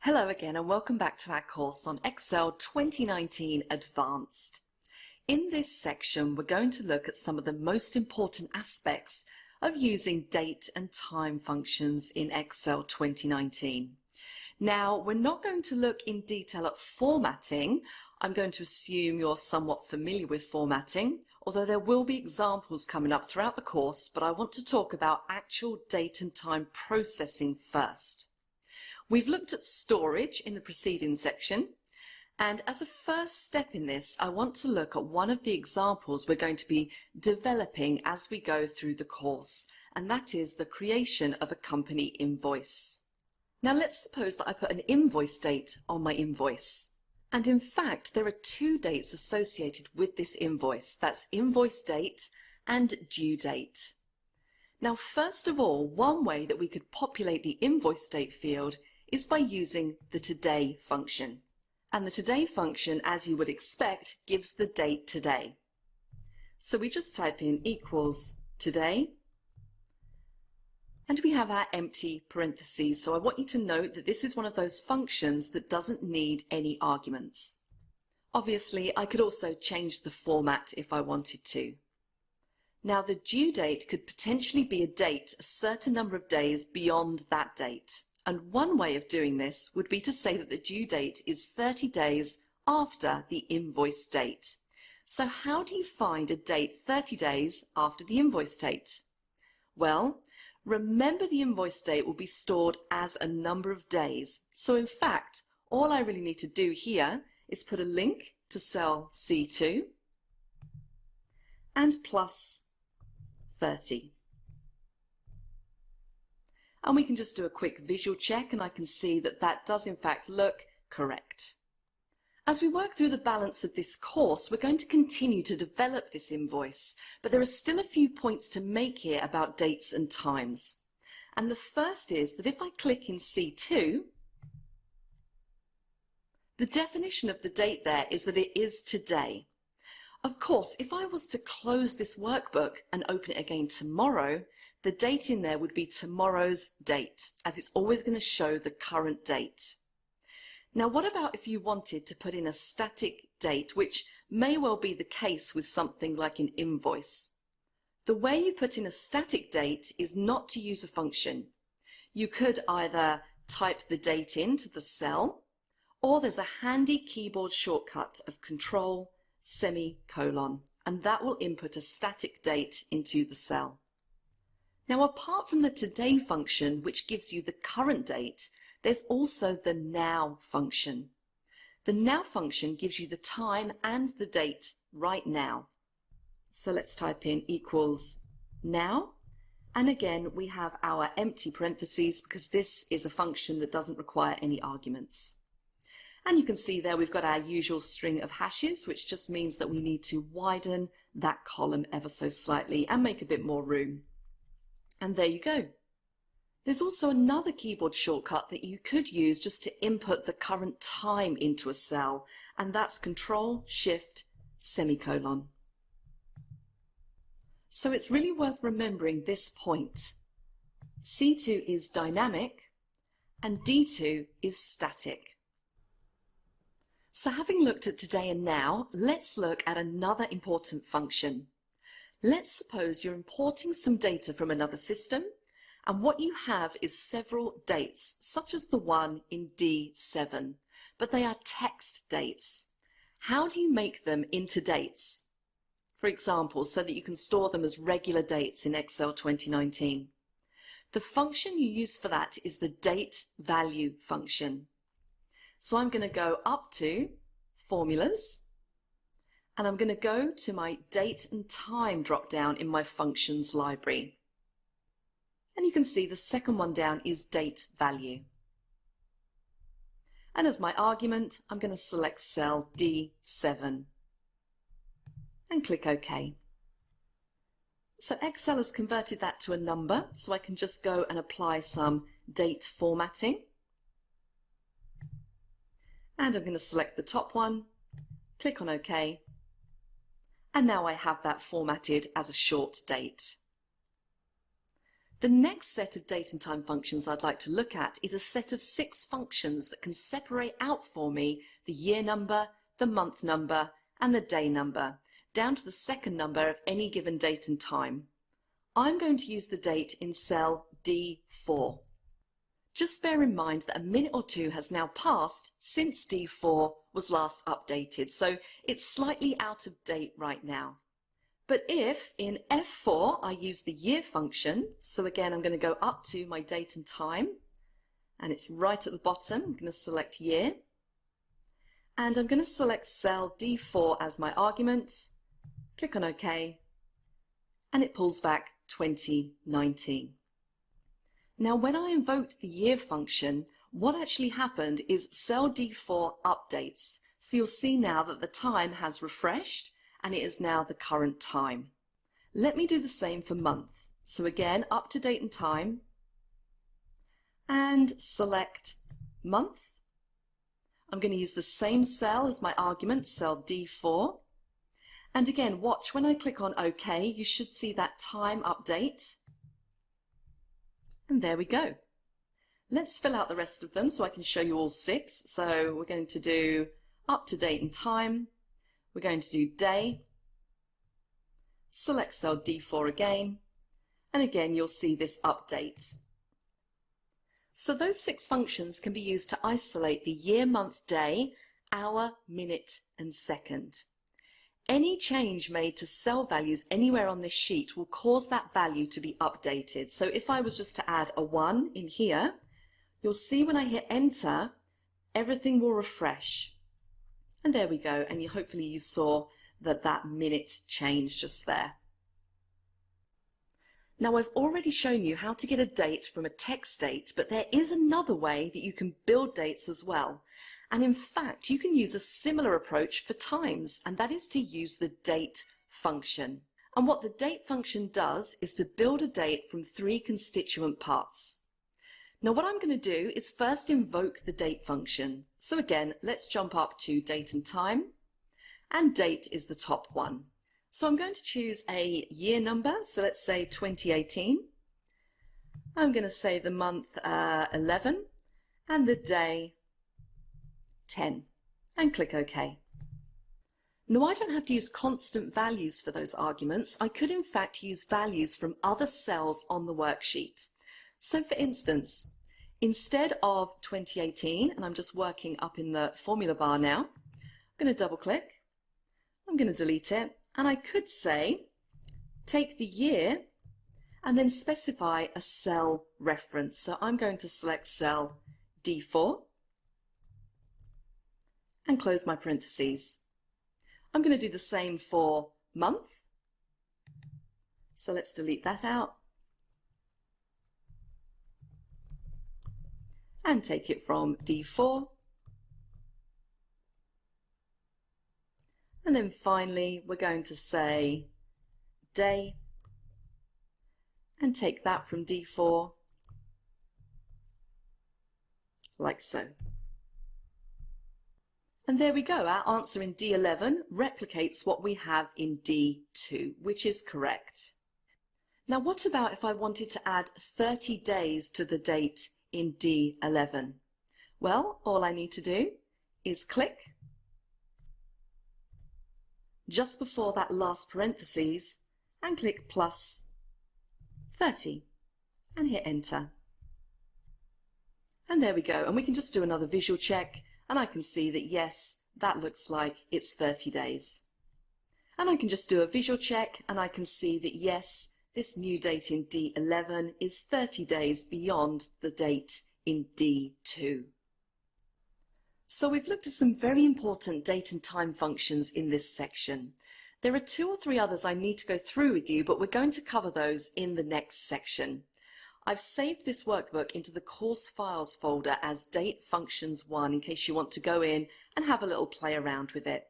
Hello again and welcome back to our course on Excel 2019 Advanced. In this section, we're going to look at some of the most important aspects of using date and time functions in Excel 2019. Now, we're not going to look in detail at formatting. I'm going to assume you're somewhat familiar with formatting, although there will be examples coming up throughout the course, but I want to talk about actual date and time processing first. We've looked at storage in the preceding section, and as a first step in this, I want to look at one of the examples we're going to be developing as we go through the course, and that is the creation of a company invoice. Now let's suppose that I put an invoice date on my invoice. And in fact, there are two dates associated with this invoice. That's invoice date and due date. Now, first of all, one way that we could populate the invoice date field is by using the today function. And the today function, as you would expect, gives the date today. So we just type in equals today, and we have our empty parentheses. So I want you to note that this is one of those functions that doesn't need any arguments. Obviously, I could also change the format if I wanted to. Now, the due date could potentially be a date a certain number of days beyond that date. And one way of doing this would be to say that the due date is 30 days after the invoice date. So how do you find a date 30 days after the invoice date? Well, remember the invoice date will be stored as a number of days. So in fact, all I really need to do here is put a link to cell C2 and plus 30. And we can just do a quick visual check, and I can see that that does in fact look correct. As we work through the balance of this course, we're going to continue to develop this invoice, but there are still a few points to make here about dates and times. And the first is that if I click in C2, the definition of the date there is that it is today. Of course, if I was to close this workbook and open it again tomorrow, the date in there would be tomorrow's date, as it's always going to show the current date. Now, what about if you wanted to put in a static date, which may well be the case with something like an invoice? The way you put in a static date is not to use a function. You could either type the date into the cell, or there's a handy keyboard shortcut of Control semicolon, and that will input a static date into the cell. Now, apart from the today function, which gives you the current date, there's also the now function. The now function gives you the time and the date right now. So let's type in equals now. And again, we have our empty parentheses because this is a function that doesn't require any arguments. And you can see there we've got our usual string of hashes, which just means that we need to widen that column ever so slightly and make a bit more room. And there you go. There's also another keyboard shortcut that you could use just to input the current time into a cell, and that's Control Shift semicolon. So it's really worth remembering this point. C2 is dynamic and D2 is static. So having looked at today and now, let's look at another important function. Let's suppose you're importing some data from another system, and what you have is several dates, such as the one in D7, but they are text dates. How do you make them into dates? For example, so that you can store them as regular dates in Excel 2019. The function you use for that is the date value function. So I'm going to go up to Formulas, and I'm going to go to my date and time drop down in my functions library. And you can see the second one down is date value. And as my argument, I'm going to select cell D7 and click OK. So Excel has converted that to a number, so I can just go and apply some date formatting. And I'm going to select the top one, click on OK. And now I have that formatted as a short date. The next set of date and time functions I'd like to look at is a set of 6 functions that can separate out for me the year number, the month number, and the day number, down to the second number of any given date and time. I'm going to use the date in cell D4. Just bear in mind that a minute or two has now passed since D4 was last updated, so it's slightly out of date right now. But if in F4 I use the year function, so again I'm going to go up to my date and time, and it's right at the bottom. I'm going to select year, and I'm going to select cell D4 as my argument, click on OK, and it pulls back 2019. Now when I invoked the year function, what actually happened is cell D4 updates. So you'll see now that the time has refreshed and it is now the current time. Let me do the same for month. So again, up to date and time, and select month. I'm going to use the same cell as my argument, cell D4. And again, watch when I click on OK, you should see that time update. And there we go. Let's fill out the rest of them so I can show you all 6. So we're going to do up to date and time. We're going to do day, select cell D4 again, and again you'll see this update. So those 6 functions can be used to isolate the year, month, day, hour, minute, and second. Any change made to cell values anywhere on this sheet will cause that value to be updated. So if I was just to add a 1 in here, you'll see when I hit enter, everything will refresh. And there we go, and hopefully you saw that minute changed just there. Now I've already shown you how to get a date from a text date, but there is another way that you can build dates as well. And in fact, you can use a similar approach for times, and that is to use the date function. And what the date function does is to build a date from 3 constituent parts. Now what I'm going to do is first invoke the date function. So again, let's jump up to date and time, and date is the top one. So I'm going to choose a year number, so let's say 2018. I'm going to say the month 11 and the day 10, and click OK. Now I don't have to use constant values for those arguments. I could in fact use values from other cells on the worksheet. So for instance, instead of 2018, and I'm just working up in the formula bar now, I'm going to double click, I'm going to delete it, and I could say take the year and then specify a cell reference. So I'm going to select cell D4 and close my parentheses. I'm going to do the same for month, so let's delete that out. And take it from D4. And then finally, we're going to say day and take that from D4 like so. And there we go. Our answer in D11 replicates what we have in D2, which is correct. Now, what about if I wanted to add 30 days to the date in D11? Well, all I need to do is click just before that last parentheses and click plus 30 and hit enter. And there we go. And we can just do another visual check, and I can see that yes, that looks like it's 30 days. And I can just do a visual check, and I can see that yes, this new date in D11 is 30 days beyond the date in D2. So we've looked at some very important date and time functions in this section. There are 2 or 3 others I need to go through with you, but we're going to cover those in the next section. I've saved this workbook into the course files folder as Date Functions 1 in case you want to go in and have a little play around with it.